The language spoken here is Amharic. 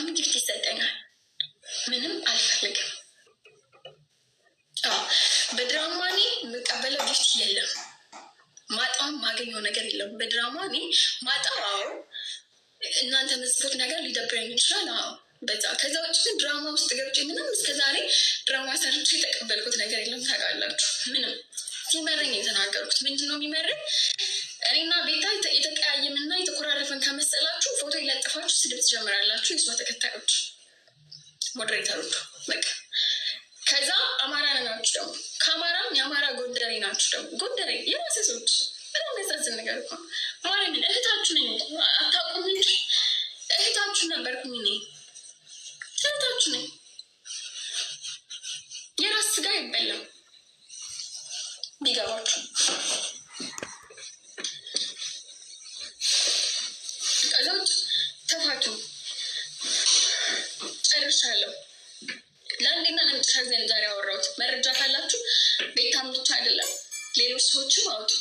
በጣም ጊፍት ይሰጠኛል። ምንም አልፈልግም። በድራማ እኔ የምቀበለው ጊፍት የለም። ማጣም ማገኘው ነገር የለም። በድራማ እኔ ማጣው እናንተ መስሎት ነገር ሊደብረኝ ይችላል። በዛ ከዛ ውጭ ግን ድራማ ውስጥ ገብቼ ምንም እስከዛሬ ድራማ ሰርቼ የተቀበልኩት ነገር የለም። ታውቃላችሁ፣ ምንም ሲመረኝ የተናገርኩት ምንድነው የሚመረኝ? እኔና ቤታ የተቀያየምና የተኮራረፈን ከመሰላችሁ ፎቶ ይለጥፋችሁ ስድብ ትጀምራላችሁ። የሷ ተከታዮች ሞዴሬተሮቹ በቃ ከዛ አማራ ናችሁ ደግሞ ከአማራም የአማራ ጎንደሬ ናችሁ ደግሞ ጎንደሬ የራሴ ሰዎች በጣም ያሳዝን ነገር እኮ ማርያምን እህታችሁ ነኝ አታውቁም እንጂ እህታችሁ ነበርኩኝ እኔ እህታችሁ ነኝ። የራስ ስጋ አይበላም ቢገባችሁ። ከዛ ውጭ ተፋቱ ጨርሻለሁ። ለአንዴና ለመጨረሻ ጊዜ ዛሬ ያወራሁት መረጃ ካላችሁ ቤታም ብቻ አይደለም ሌሎች ሰዎችም አውጡ።